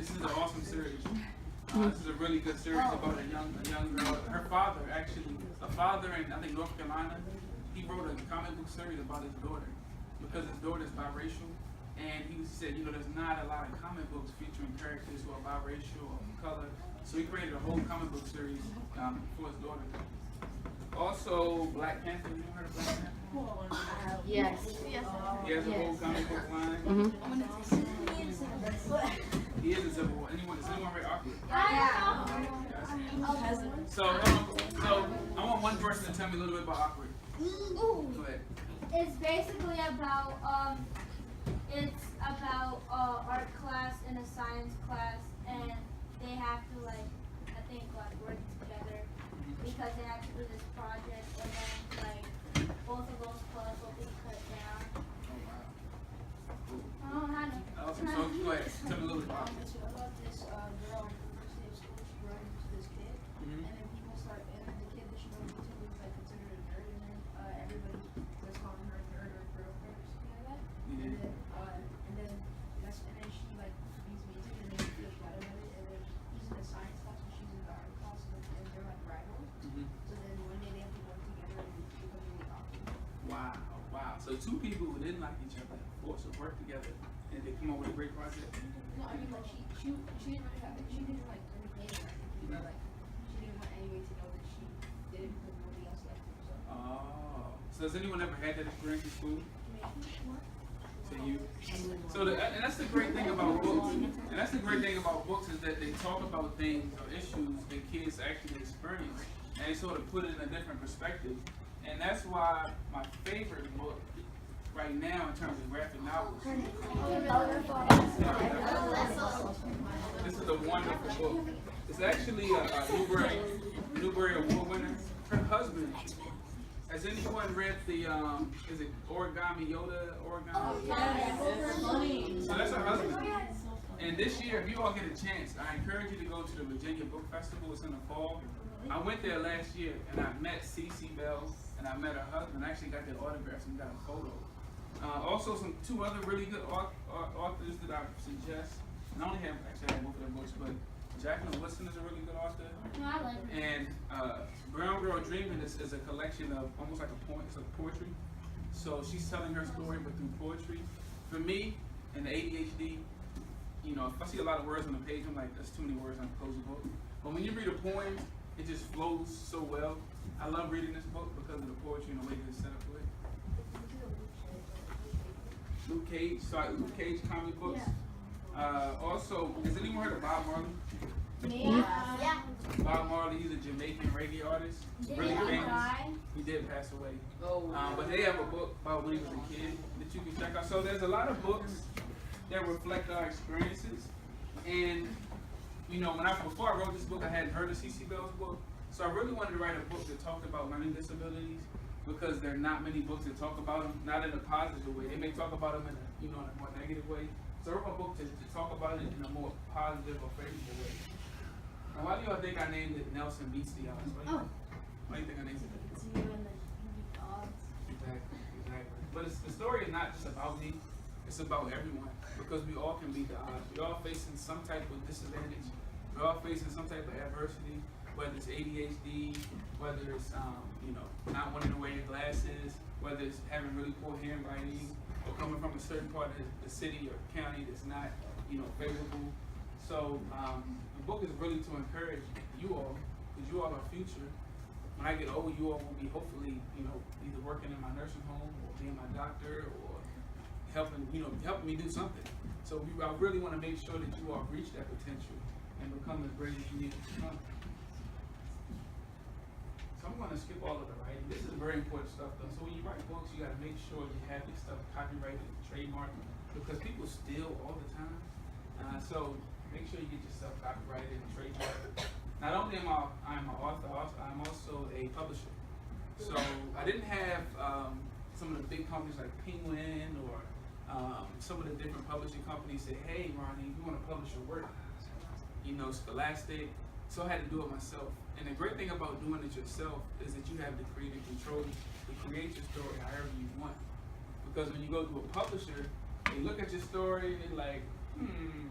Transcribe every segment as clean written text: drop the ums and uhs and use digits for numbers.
This is an awesome series. This is a really good series about a young girl. Her father, actually, a father in, I think, North Carolina, he wrote a comic book series about his daughter because his daughter is biracial. And he said, there's not a lot of comic books featuring characters who are biracial or color. So he created a whole comic book series for his daughter. Also, Black Panther. You heard of Black Panther? Yes. He has a whole comic book line. He is a Civil War. Does anyone read Aquaman? Yeah. So I want one person to tell me a little bit about Aquaman. Go ahead. It's basically about art class and a science class, and they have to work together because they have to do this project, and then both of those clubs will be cut down. Oh, wow. Awesome. So go ahead. Tell me a little bit about it. It's about this girl on the first day of school. She ran into this kid, and then people start, and then the kid that she runs into was considered a nerd, and then everybody was calling her a nerd or girl or something like that. And then she beats me too, and then she feels bad about it. And then he's in the science class, and she's in the art class, and they're like rivals. So then one day they have to work together and become really awkward. Wow. So two people who didn't like each other forced to work together, and they come up with a great project. No, I mean she didn't really have it. She didn't like really hate it. She didn't want anyone to know that she did it because nobody else liked it. So has anyone ever had that experience in school? So and that's the great thing about books. And that's the great thing about books is that they talk about things or issues that kids actually experience, and they sort of put it in a different perspective. And that's why my favorite book right now in terms of graphic novels. This is a wonderful book. It's actually a Newbery Award winner. Her husband. Has anyone read the is it Origami Yoda? Origami? Yes. So that's her husband. And this year, if you all get a chance, I encourage you to go to the Virginia Book Festival. It's in the fall. I went there last year and I met Cece Bell and I met her husband. I actually got their autographs and got a photo. Also, two other really good authors that I suggest. And I only have both of their books, but Jacqueline Wilson is a really good author. No, I like it. And Brown Girl Dreaming is a collection of almost like a poem. It's like poetry. So she's telling her story, but through poetry. For me, and the ADHD, if I see a lot of words on the page, I'm like, that's too many words, I'm gonna close the book. But when you read a poem, it just flows so well. I love reading this book because of the poetry and the way that it's set up for it. Luke Cage comic books. Also, has anyone heard of Bob Marley? Yeah. Bob Marley, he's a Jamaican reggae artist. Really famous. He did pass away. But they have a book about when he was a kid that you can check out. So there's a lot of books that reflect our experiences. And before I wrote this book, I hadn't heard of Cece Bell's book. So I really wanted to write a book that talked about learning disabilities because there are not many books that talk about them, not in a positive way. They may talk about them in a more negative way. So I wrote a book to talk about it in a more positive or favorable way. Now, why do y'all think I named it Nelson Beats the Odds? Why do you think I named it? It's you and the odds. Exactly. But the story is not just about me. It's about everyone because we all can beat the odds. We're all facing some type of disadvantage. We're all facing some type of adversity, whether it's ADHD, whether it's not wanting to wear your glasses, whether it's having really poor handwriting, or coming from a certain part of the city or county that's not favorable. So the book is really to encourage you all, because you all are future. When I get old, you all will be hopefully either working in my nursing home or being my doctor or helping me do something. So I really want to make sure that you all reach that potential and become as great as you need to become. So I'm going to skip all of the writing. This is very important stuff though. So when you write books, you got to make sure you have this stuff copyrighted, trademarked, because people steal all the time. So make sure you get yourself copyrighted and trademarked. Not only am I an author, I'm also a publisher. So I didn't have some of the big companies like Penguin or some of the different publishing companies say, hey, Ronnie, you want to publish your work? Scholastic. So I had to do it myself. And the great thing about doing it yourself is that you have the creative control to create your story however you want. Because when you go to a publisher, they look at your story and they're like,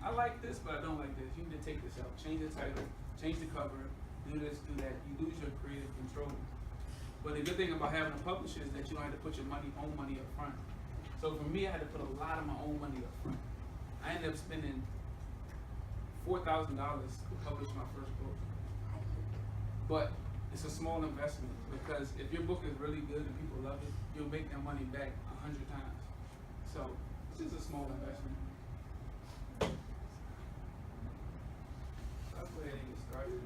I like this, but I don't like this. You need to take this out. Change the title, change the cover, do this, do that. You lose your creative control. But the good thing about having a publisher is that you don't have to put your own money up front. So for me, I had to put a lot of my own money up front. I ended up spending $4,000 to publish my first book. But it's a small investment because if your book is really good and people love it, you'll make that money back 100 times. So it's just a small investment. Let's go ahead and get started.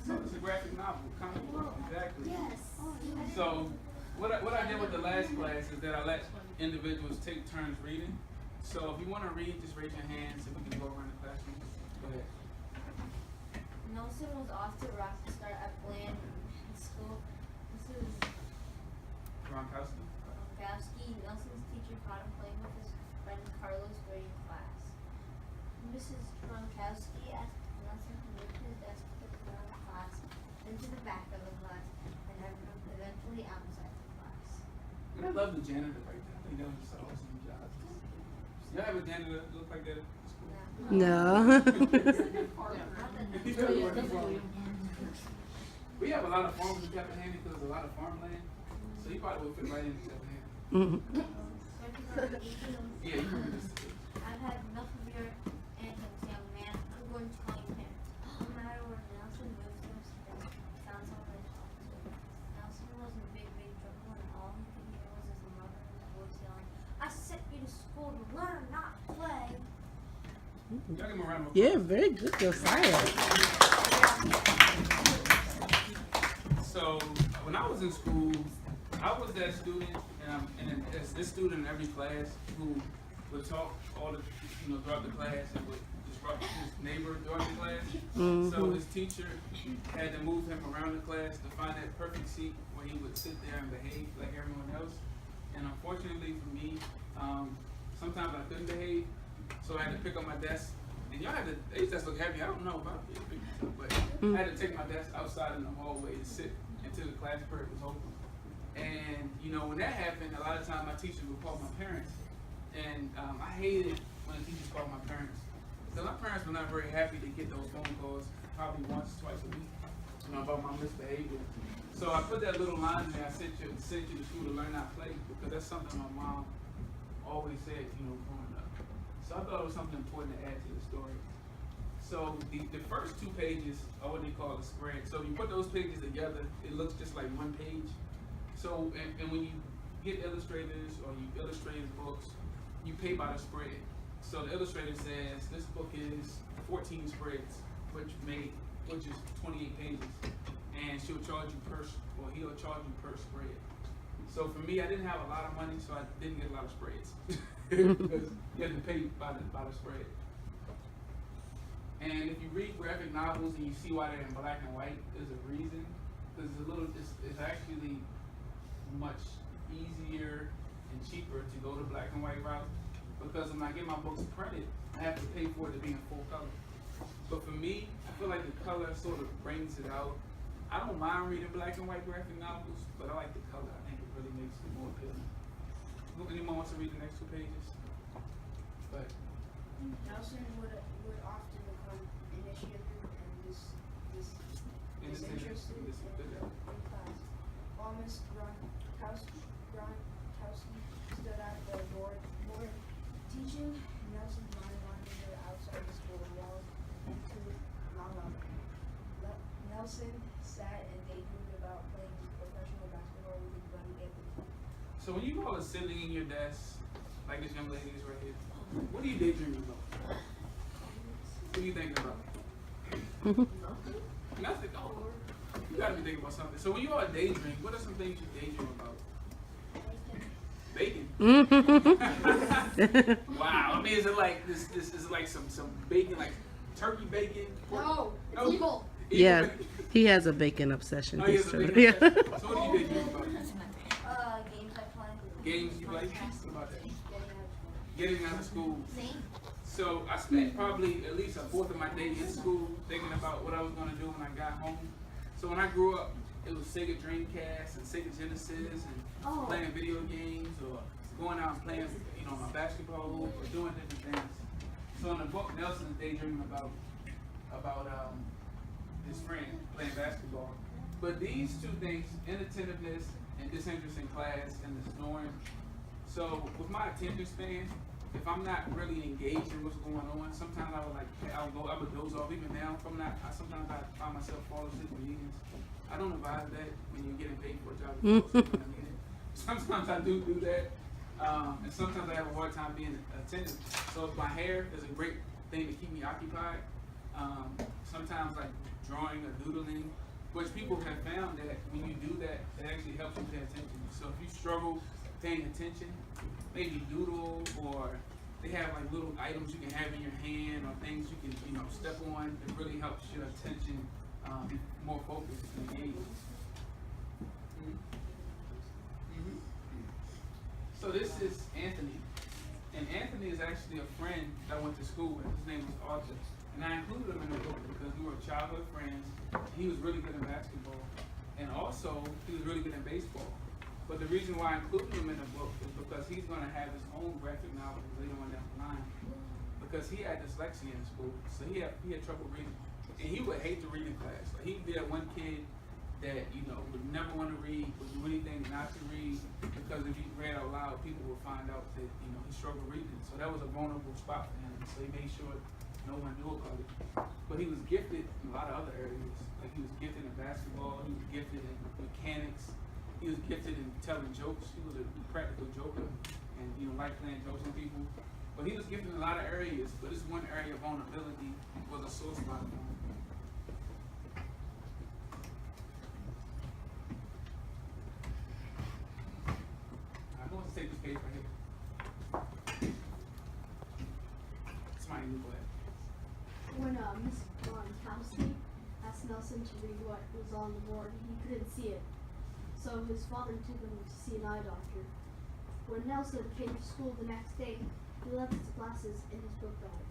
So it's a graphic novel, comic book, exactly. Yes. So what I did with the last class is that I let individuals take turns reading. So if you want to read, just raise your hand so we can go around the classroom. Go ahead. Nelson was off to rock to start at Bland School. This is Gronkowski. Gronkowski. Nelson's teacher caught him playing with his friend Carlos during class. Mrs. Gronkowski asked Nelson to move to his desk to the front of the class, then to the back of the class, and eventually outside the class. And I love the janitor right there. He does just awesome job. Y'all have a janitor that look like that at school? No. He does work at farm. We have a lot of farmers in Tappahannock because there's a lot of farmland. So he probably would fit right into Tappahannock. Yeah, you can read this too. I've had enough of your antics, young man. I'm going to call you parents. No matter where Nelson moved to his desk, found someone to talk to. Nelson was in big trouble, and all he could hear was his mother's voice yelling, "I sent you to school to learn, not play." Y'all give him a round of applause. Yeah, very good, Josiah. So when I was in school, I was that student, and then as this student in every class who would talk all the, throughout the class and would disrupt his neighbor during the class. So his teacher had to move him around the class to find that perfect seat where he would sit there and behave like everyone else. And unfortunately for me, sometimes I couldn't behave, so I had to pick up my desk. And y'all had to, these desks look heavy. I don't know about this, but I had to take my desk outside in the hallway and sit until the class period was open. And when that happened, a lot of times my teachers would call my parents. And I hated when the teachers called my parents. Because my parents were not very happy to get those phone calls probably once, twice a week, about my misbehavior. So I put that little line in there, I sent you to school to learn not play, because that's something my mom always said, growing up. So I thought it was something important to add to the story. So the first 2 pages are what they call a spread. So if you put those pages together, it looks just like one page. So, and when you get illustrators or you illustrate books, you pay by the spread. So the illustrator says, this book is 14 spreads, which is 28 pages. And he'll charge you per spread. So for me, I didn't have a lot of money, so I didn't get a lot of spreads. Because you have to pay by the spread. And if you read graphic novels and you see why they're in black and white, there's a reason. Because it's actually much easier and cheaper to go the black and white route. Because when I get my books printed, I have to pay for it to be in full color. But for me, I feel like the color sort of brings it out. I don't mind reading black and white graphic novels, but I like the color. I think it really makes it more appealing. Anyone wants to read the next 2 pages? But Nelson would often become initiative and disinterested in class. While Miss Gronkowski stood at the board teaching, Nelson's mind wandered outside the school walls into La La Land. Nelson sat and daydreamed about playing professional basketball with his buddy Anthony. so when you all are sitting in your desk, like this young lady is right here, what are you daydreaming about? What are you thinking about? Nothing. Oh, you gotta be thinking about something. So when you all daydream, what are some things you daydream about? Bacon. Wow. I mean, is it like this is like some bacon, like turkey bacon? No, No? it's evil. Yeah, he has a bacon obsession. Oh, he has a bacon Yeah. obsession. So what are you daydreaming about? Games I play. Games you like? What about that? Getting Getting out of school. out of school. Same. So I spent probably at least a fourth of my day in school thinking about what I was gonna do when I got home. So when I grew up, it was Sega Dreamcast and Sega Genesis and playing video games or going out and playing, you know, my basketball hoop or doing different things. So in the book, Nelson is daydreaming about his friend playing basketball. But these two things, inattentiveness and disinterest in class and the snoring. So with my attention span, if I'm not really engaged in what's going on, sometimes I would doze off. Even now, if I'm not, sometimes I find myself falling asleep in meetings. I don't advise that when you're getting paid for a job. Sometimes I do that, and sometimes I have a hard time being attentive. So if my hair is a great thing to keep me occupied. Sometimes like drawing or doodling, which people have found that when you do that, it actually helps you pay attention. So if you struggle paying attention, maybe doodle, or they have like little items you can have in your hand or things you can, you know, step on. It really helps your attention be more focused and engaged. So this is Anthony, and Anthony is actually a friend that I went to school with. His name was Arthur, and I included him in the book because we were childhood friends. He was really good in basketball, and also he was really good in baseball. But the reason why I included him in the book is because he's going to have his own graphic novel later on down the line. Because he had dyslexia in school, so he had trouble reading, and he would hate the reading class. Like he'd be that one kid that, you know, would never want to read, would do anything not to read, because if he read out loud, people would find out that, you know, he struggled reading. So that was a vulnerable spot for him. So he made sure no one knew about it. But he was gifted in a lot of other areas. Like he was gifted in basketball, he was gifted in mechanics, he was gifted in telling jokes. He was a practical joker and, you know, liked playing jokes on people. But he was gifted in a lot of areas, but this one area of vulnerability was a sore spot for him. Take this page right here. Somebody new glad. When Miss Gronkowski asked Nelson to read what was on the board, he couldn't see it. So his father took him to see an eye doctor. When Nelson came to school the next day, he left his glasses in his book bag.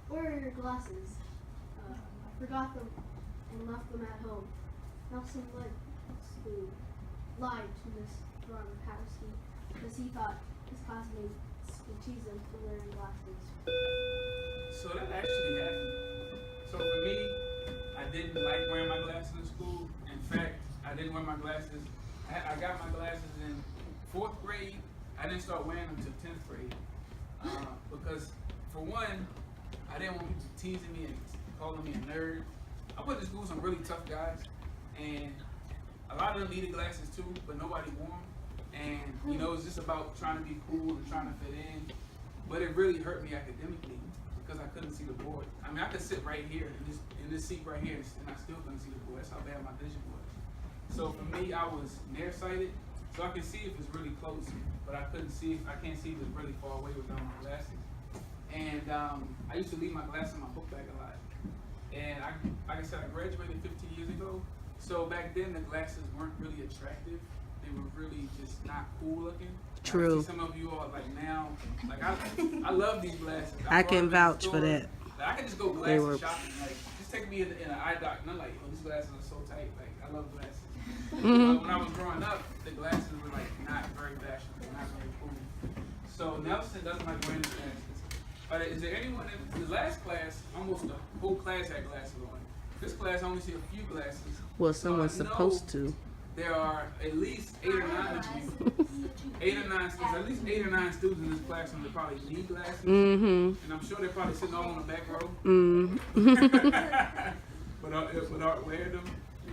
Where are your glasses? I forgot them and left them at home. Nelson lied to Miss Gronkowski because he thought his classmates would tease him for wearing glasses. So that actually happened. So for me, I didn't like wearing my glasses in school. In fact, I didn't wear my glasses. I got my glasses in 4th grade. I didn't start wearing them until 10th grade. Because for one, I didn't want people teasing me and calling me a nerd. I went to school with some really tough guys, and a lot of them needed glasses too, but nobody wore them. And, you know, it's just about trying to be cool and trying to fit in. But it really hurt me academically because I couldn't see the board. I mean, I could sit right here in this seat right here, and I still couldn't see the board. That's how bad my vision was. So for me, I was nearsighted, so I could see if it's really close, but I can't see if it's really far away without my glasses. And I used to leave my glasses in my book bag a lot. And like I said, I graduated 15 years ago. So back then, the glasses weren't really attractive. They were really just not cool looking. True. I see some of you all like now, like I love these glasses. I can vouch for that. Like, I could just go glasses shopping. Like, just take me in an eye doctor, and I'm like, oh, these glasses are so tight. Like, I love glasses. When I was growing up, the glasses were like not very fashionable, not very cool. So Nelson doesn't like wearing the glasses. But is there anyone in the last class? Almost the whole class had glasses on. This class, I only see a few glasses. Well, someone's supposed to. There are at least 8 or 9 of you. 8 or 9 students, at least 8 or 9 students in this classroom that probably need glasses. And I'm sure they're probably sitting all on the back row. but aren't wearing them.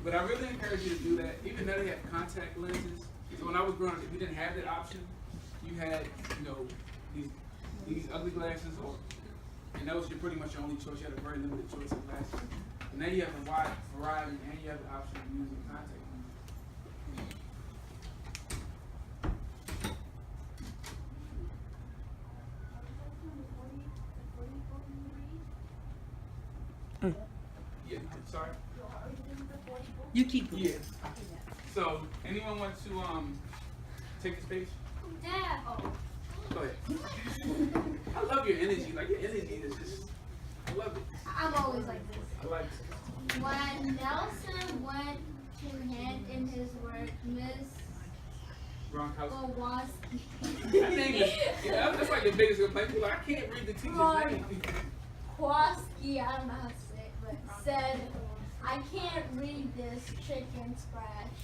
But I really encourage you to do that. Even though they have contact lenses. So when I was growing up, if you didn't have that option, you had, you know, these ugly glasses, and that was pretty much your only choice. You had a very limited choice of glasses. And now you have a wide variety, and you have the option of using contact lenses. Yeah, sorry? You keep it. Yeah. So, anyone want to take this page? Dad. Go ahead. I love your energy. Like, your energy is just, I love it. I'm always like this. I like it. When Nelson went to hand in his work, Miss Gronkowski. Kowalski. That name is, that's like the biggest complaint. People like, I can't read the teacher's name. Kowalski, I don't know how to say it, but said, I can't read this chicken scratch.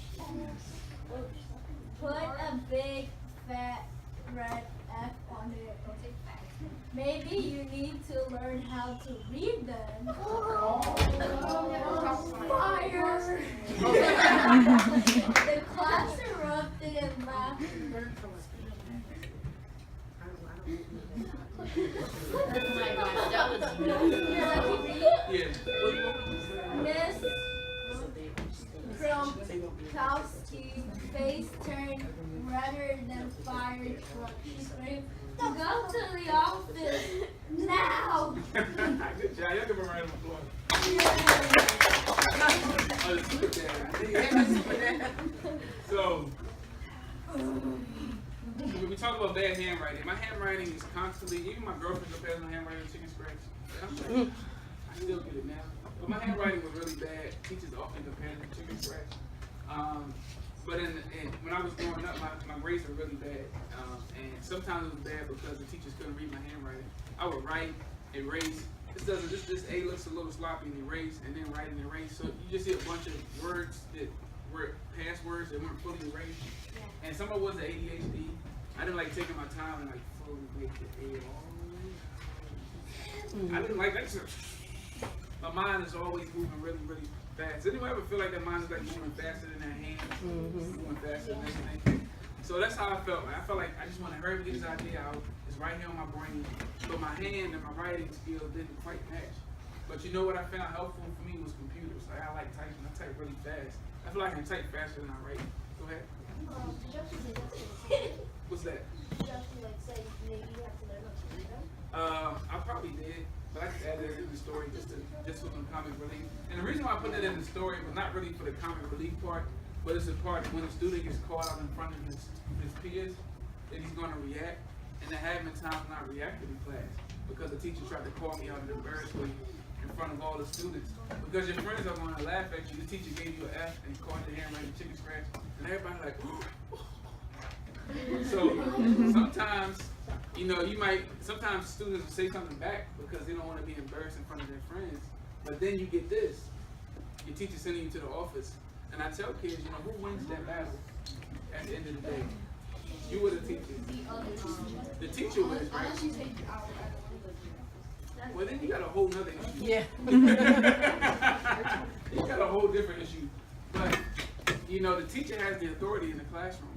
Put a big fat red F on it. Maybe you need to learn how to read them. Fire! The class erupted in laughter. Oh my gosh, that was Yeah. Miss Gronkowski face turned redder than fire truck. She screamed, "Go to the office now!" Good job. Y'all give a round of applause. Oh, the super dad. So, when we talk about bad handwriting, my handwriting is constantly, even my girlfriend compares my handwriting to chicken scratch. And I'm like, I still get it now. But my handwriting was really bad. Teachers often compare it to chicken scratch. But when I was growing up, my grades were really bad. And sometimes it was bad because the teachers couldn't read my handwriting. I would write, erase. This A looks a little sloppy and erase, and then write and erase. So you just see a bunch of words that were past words that weren't fully erased. And some of it was the ADHD. I didn't like taking my time and like fully make the A all. I didn't like that. My mind is always moving really, really fast. Anyone ever feel like their mind is like moving faster than their hands? Moving faster than everything. So that's how I felt. I felt like I just want to hurry up and get this idea out. It's right here on my brain. But my hand and my writing skills didn't quite match. But you know what I found helpful for me was computers. Like I like typing. I type really fast. I feel like I can type faster than I write. Go ahead. Did you actually say that? What's that? Did you actually like say maybe you have to learn how to read them? I probably did, but I just added it in the story just for some comic relief. And the reason why I put that in the story was not really for the comic relief part, but it's a part when a student gets caught out in front of his peers, that he's going to react. And there have been times when I reacted in class because the teacher tried to call me out and embarrass me in front of all the students. Because your friends are going to laugh at you. The teacher gave you an F and called your handwriting chicken scratch, and everybody's like, so sometimes, sometimes students will say something back because they don't want to be embarrassed in front of their friends. But then you get this. Your teacher's sending you to the office. And I tell kids, who wins that battle at the end of the day? You or the teacher? The teacher wins, right? Unless you take your hour, I don't want to. Well, then you got a whole nother issue. Yeah. You got a whole different issue. But, the teacher has the authority in the classroom.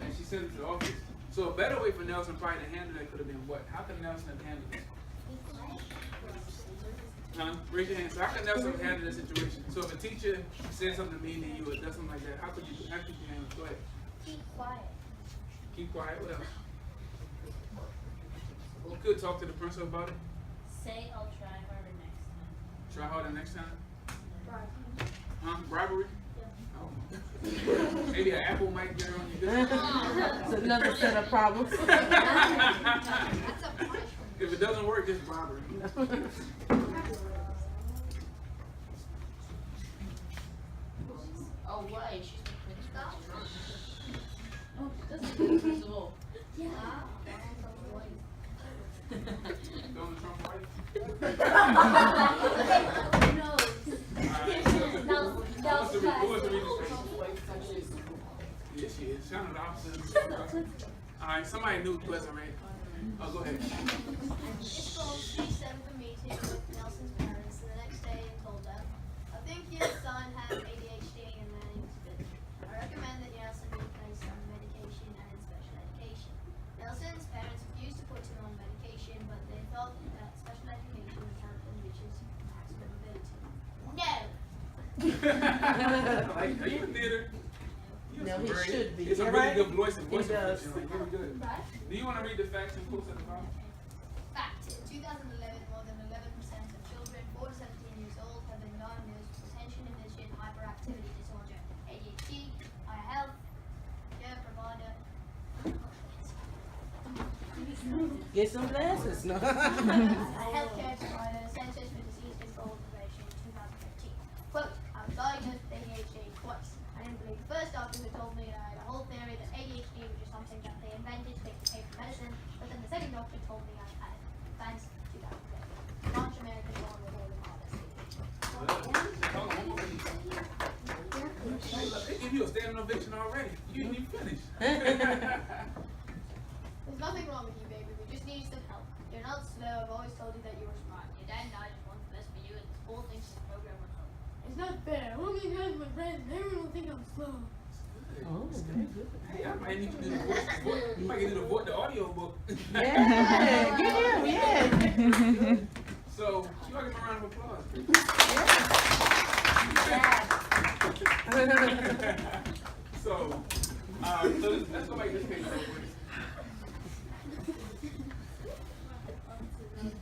And she sent it to the office. So a better way for Nelson probably to handle that could have been what? How could Nelson have handled it? Raise your hand. So how could Nelson have handled the situation? So if a teacher says something mean to you or does something like that, how could you handle it? Go ahead. Keep quiet. Keep quiet. What else? You could talk to the principal about it. Say I'll try harder next time. Try harder next time. Bribery? Oh. Maybe an apple might get on you. It's another set of problems. That's a punishment. If it doesn't work, just bribery. Oh, why? She's the principal. Oh, that's the principal. Yeah. Donald Trump right? Who knows? That was Who wants to read this? Yes, she is. Sounded the opposite. All right, somebody knew Pleasant, right? Oh, go ahead. So she set up a meeting with Nelson's parents the next day and told them, I think your son has ADHD and learning disability. I recommend that Nelson be placed on medication and in special education. Nelson's parents refused to put him on medication, but they thought that special education would help him reach his maximum ability. No! Like, are you in theater? No, he should be. It's a Yeah, really right? good voice He does. like really good. Do you want to read the facts and quotes at the bottom? Fact, in 2011, more than 11% of children 4 to 17 years old have been diagnosed with attention deficit hyperactivity disorder, ADHD, higher health, care provider. Get some glasses. No. A healthcare provider, Centers for Disease Control and Prevention, 2015. Quote, I was diagnosed with ADHD twice. I didn't believe the first doctor who told me that I had a whole whole theory that ADHD was just something that they invented to make you pay for medicine, but then the second doctor told me I had it. Thanks to that launch American one with all the They give you a standing ovation already. You didn't even finish. There's nothing wrong with you, baby. We just need some help. You're not slow. I've always told you that you were smart. Your dad and I just want the best for you, and this whole thing's just a program on home. It's not fair. I'm only hanging with my friends and everyone will think I'm slow. Oh, very good. Hey, I might need to do the voice. You might get to the audio book. Yeah, get him, yeah. So, you want to give him a round of applause? So, let's go back to this page real quick.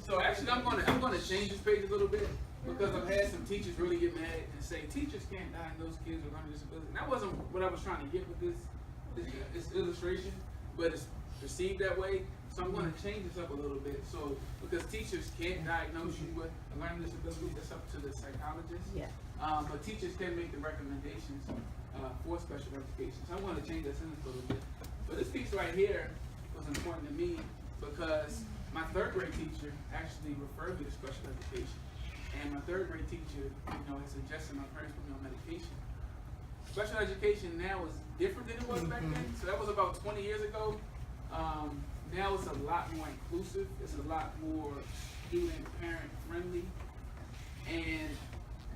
So actually, I'm gonna change this page a little bit because I've had some teachers really get mad and say teachers can't diagnose kids with learning disabilities. And that wasn't what I was trying to get with this illustration, but it's perceived that way. So I'm going to change this up a little bit. So because teachers can't diagnose you with a learning disability, that's up to the psychologist. Yeah. But teachers can make the recommendations for special education. So I'm going to change that sentence a little bit. But this piece right here was important to me because my third grade teacher actually referred me to special education. And my third grade teacher, had suggested my parents put me on medication. Special education now is different than it was back then. So that was about 20 years ago. Now it's a lot more inclusive. It's a lot more student-parent friendly. And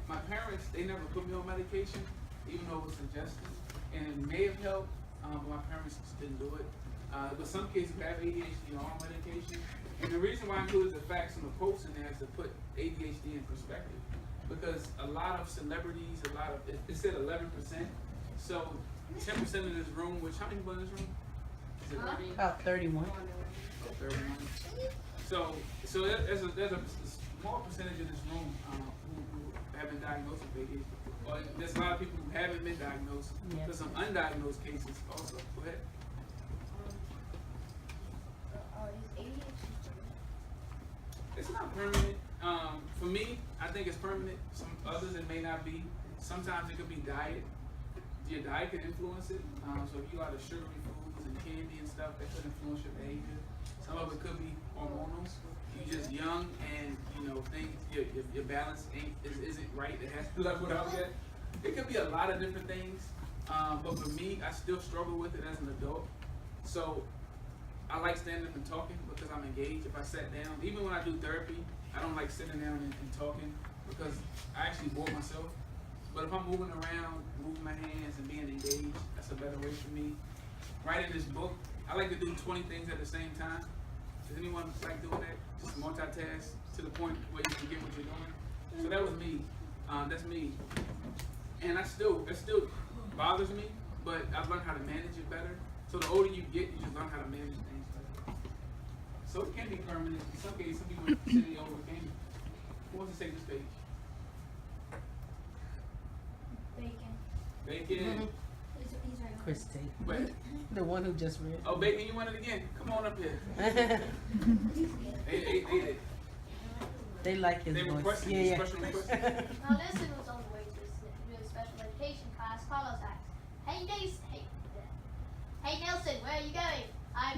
my parents, they never put me on medication, even though it was suggested. And it may have helped, but my parents just didn't do it. But some kids who have ADHD are on medication. And the reason why I included the facts in the post in there is to put ADHD in perspective. Because a lot of celebrities, it said 11%. So 10% of this room, which how many people in this room? Is it 30? About 31. Oh, 31. So there's a small percentage of this room who have been diagnosed with ADHD. Or there's a lot of people who haven't been diagnosed. Yeah. There's some undiagnosed cases also. Go ahead. It's not permanent. For me, I think it's permanent. Some others it may not be. Sometimes it could be diet. Your diet can influence it. So if you eat a lot of sugary foods and candy and stuff, that could influence your behavior. Some of it could be hormonal. You're just young and things your balance isn't right. It has to level out yet. It could be a lot of different things. But for me, I still struggle with it as an adult. So I like standing up and talking because I'm engaged. If I sat down, even when I do therapy, I don't like sitting down and talking because I actually bore myself. But if I'm moving around, moving my hands and being engaged, that's a better way for me. Writing this book, I like to do 20 things at the same time. Does anyone like doing that? Just multitask to the point where you forget what you're doing. So that was me. That's me. And it still bothers me, but I've learned how to manage it better. So the older you get, you just learn how to manage things better. So it can be permanent. In some cases, some people say they overcame it. Who wants to take this page? Bacon. He's right on. Christy, Wait. the one who just read. Oh, Bacon, you want it again? Come on up here. They They like his They voice. requested Yeah, special request. Now Nelson was on the way to a special education class. Carlos asked, "Hey Nelson, where are you going?" I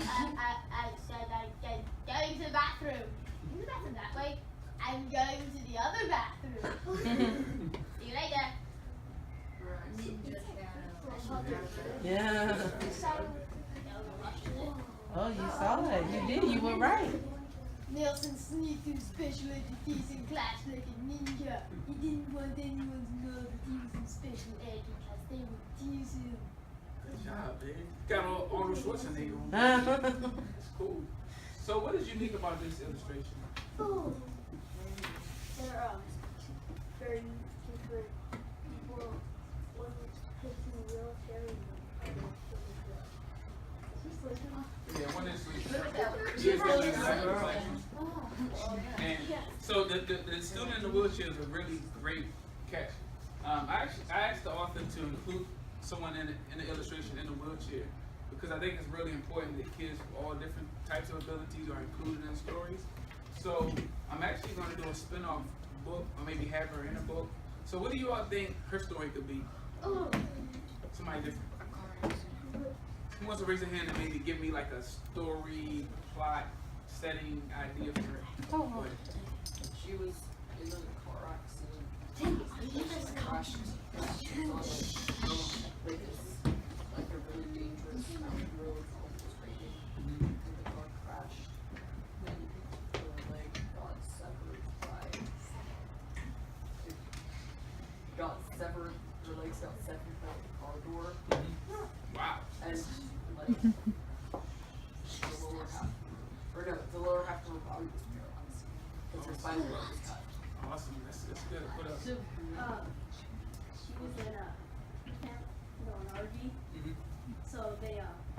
said I'm going to the bathroom. Is the bathroom that way? I'm going to the other bathroom. See you later. Yeah. Oh, you saw it. You did. You were right. Nelson sneaked through special education class like a ninja. He didn't want anyone to know that he was in special ed because they would tease him. Good job, man. Got all Arnold Schwarzenegger on. It's cool. So what is unique about this illustration? Oh. They're very different people. One was taking a wheelchair and the other was Yeah, one is and so the student in the wheelchair is a really great catch. I asked the author to include someone in the illustration in the wheelchair because I think it's really important that kids with all different types of abilities are included in stories. So I'm actually going to do a spin-off book or maybe have her in a book. So what do you all think her story could be? Oh. Somebody different. Who wants to raise a hand and maybe give me like a story, plot, setting idea for it? Oh, Go ahead. She was in a car accident. She crashed. She was on like a really dangerous mountain road, almost raining, and the car crashed. Then her leg got severed by. It got severed. Her legs got severed by the car door, Wow. and like the lower half, or no, the lower half of her body was paralyzed because her spinal cord was cut. Awesome. That's good. What else? She was in a camp, an RV. Mhm. So they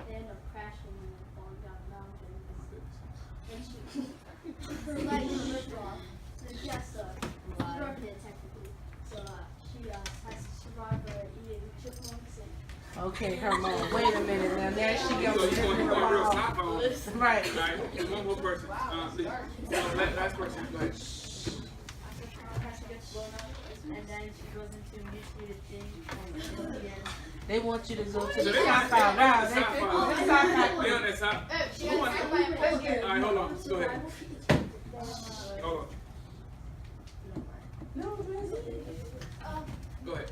ended up crashing and like falling down the mountain. And she her leg ripped off. So she has to broken it technically. So she has to survive eating chipmunks and okay, her mom. Wait a minute now. There she You goes. going real top on. Right. All right. One more person. Last person. Go ahead. She gets blown up, and then she goes into a mutated thing, and in the end, They want you to go to So the they top got five. Wow, that's they top pick five. the top five. They on that top. She got hit by a bus. All right, hold on. Go ahead. Hold on. No, man. Go ahead.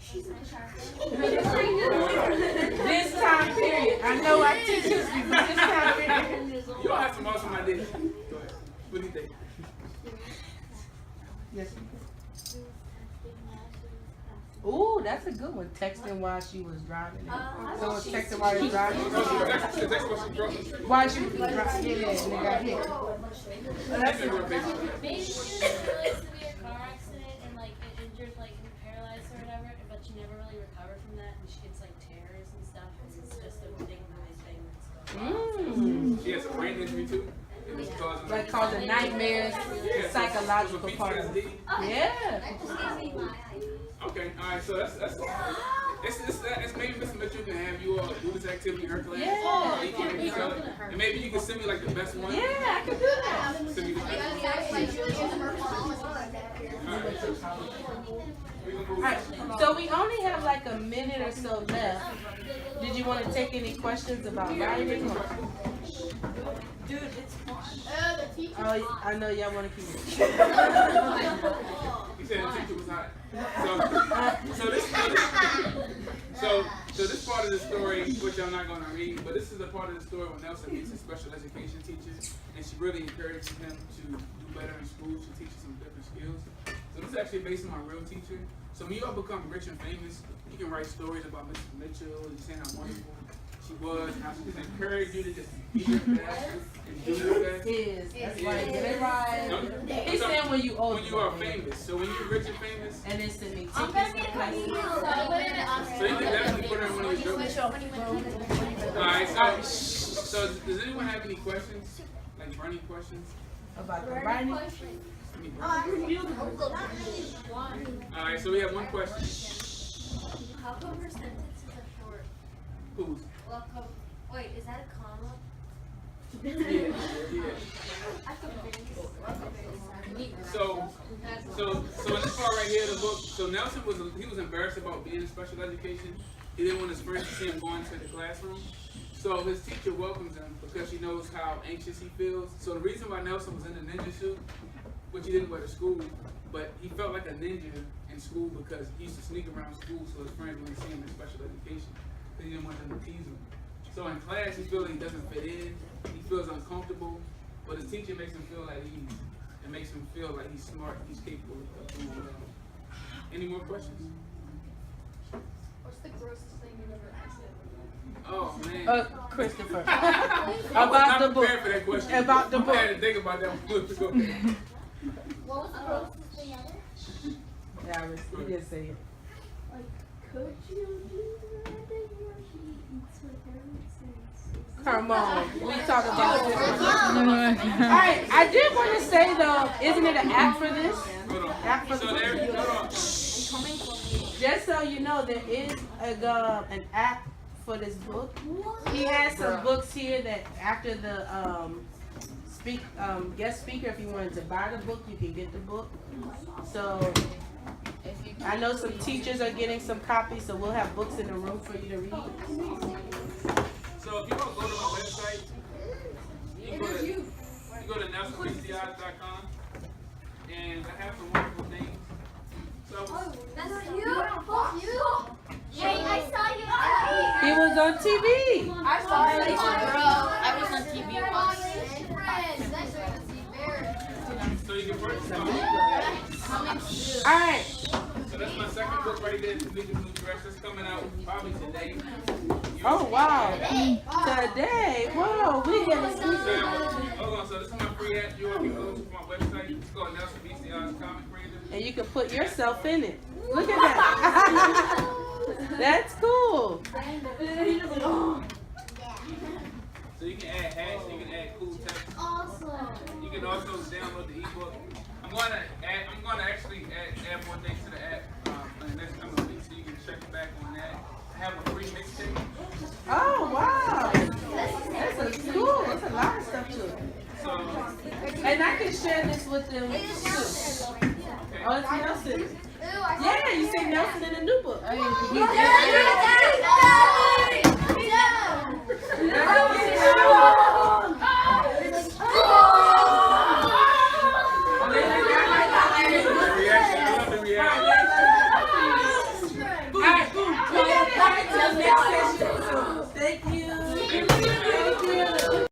She is a Civil War veteran This time period. I know I teach history, but this time period. You all have some awesome ideas. Go ahead. What do you think? Yes. Ooh, that's a good one. Texting while she was driving. So was texting while you're driving. The next question, bro. While she was driving, yeah, and they got hit. That's a real basic. maybe she was in a really severe car accident and like it injured, like paralyzed or whatever, but she never really recovered from that, and she gets like tears and stuff. It's just a big thing that's going on. Mm. She has a brain injury too. It was causing Like causing nightmares, psychological part of it. Yeah. Okay, all right. So it's maybe Mr. Mitchell can have you all do this activity in her class. Yeah. You can each other. And maybe you can send me like the best one. Yeah, I can do that. Send me the best Alright, so we only have like a minute or so left. Did you want to take any questions about writing? Or? Dude, it's fun. Oh, I know y'all want to keep it. He said the teacher was hot. So this part of the story, which I'm not going to read, but this is a part of the story when Nelson meets a special education teacher, and she really encourages him to do better in school. She teaches him different skills. So this is actually based on my real teacher. So when you all become rich and famous, you can write stories about Mrs. Mitchell and saying how wonderful she was, and how she just encouraged you to just be your best and do your best. Is. That's right. Get it right. He said when you old. When you are famous. So when you're rich and famous, And then send me tickets to places. so you can definitely put her in one of your jokes. Alright, so does anyone have any questions? Like burning questions? About the writing. Any burning questions? Alright, so we have one question. How come her sentences are short? Who's? Wait, is that a comma? Yeah. So in this part right here of the book, so Nelson was embarrassed about being in special education. He didn't want his friends to see him going to the classroom. So his teacher welcomes him because she knows how anxious he feels. So the reason why Nelson was in the ninja suit, which he didn't wear to school, but he felt like a ninja in school because he used to sneak around school so his friends wouldn't see him in special education. He didn't want them to tease him. So in class, he feels like he doesn't fit in. He feels uncomfortable, but his teacher makes him feel at ease. It makes him feel like he's smart, he's capable of doing well. Any more questions? What's the grossest thing you've ever accidentally Oh man. Christopher. I was About not the book. prepared for that question. About the I book. had to think about that one. Go ahead. What was the grossest thing ever? Yeah, you just say it. like, could you do the thing where she eats her parents and Come on, we talk about this. Alright, I did want to say though, isn't it an app for this? Hold on. App for So there, the hold on. Just so you know, there is an app for this book. He has some books here that after the guest speaker, if you wanted to buy the book, you can get the book. So, I know some teachers are getting some copies, so we'll have books in the room for you to read. So if you want to go to my website, you go to nelsonbci.com, and I have some wonderful things. So That's you? Wait, I saw you. He was on TV. I saw it. I was on TV once. so you can purchase my All right. So that's my second book right there, The New Dress. That's coming out probably today. Oh wow. Today. Whoa, we get Hold on, so this is my free app. You all can go to my website. It's called Nelson BCI's Comic Creative. and you can put yourself in it. Look at that. That's cool. So you can add hashtags, you can add cool text. Awesome. You can also download the ebook. I'm gonna actually add more things to the app in the next couple of weeks, so you can check back on that. I have a free mixtape. Oh wow. That's cool. That's a lot of stuff too. So And I can share this with them too. Oh, it's Nelson. Yeah, you say Nelson in the new book. Yeah,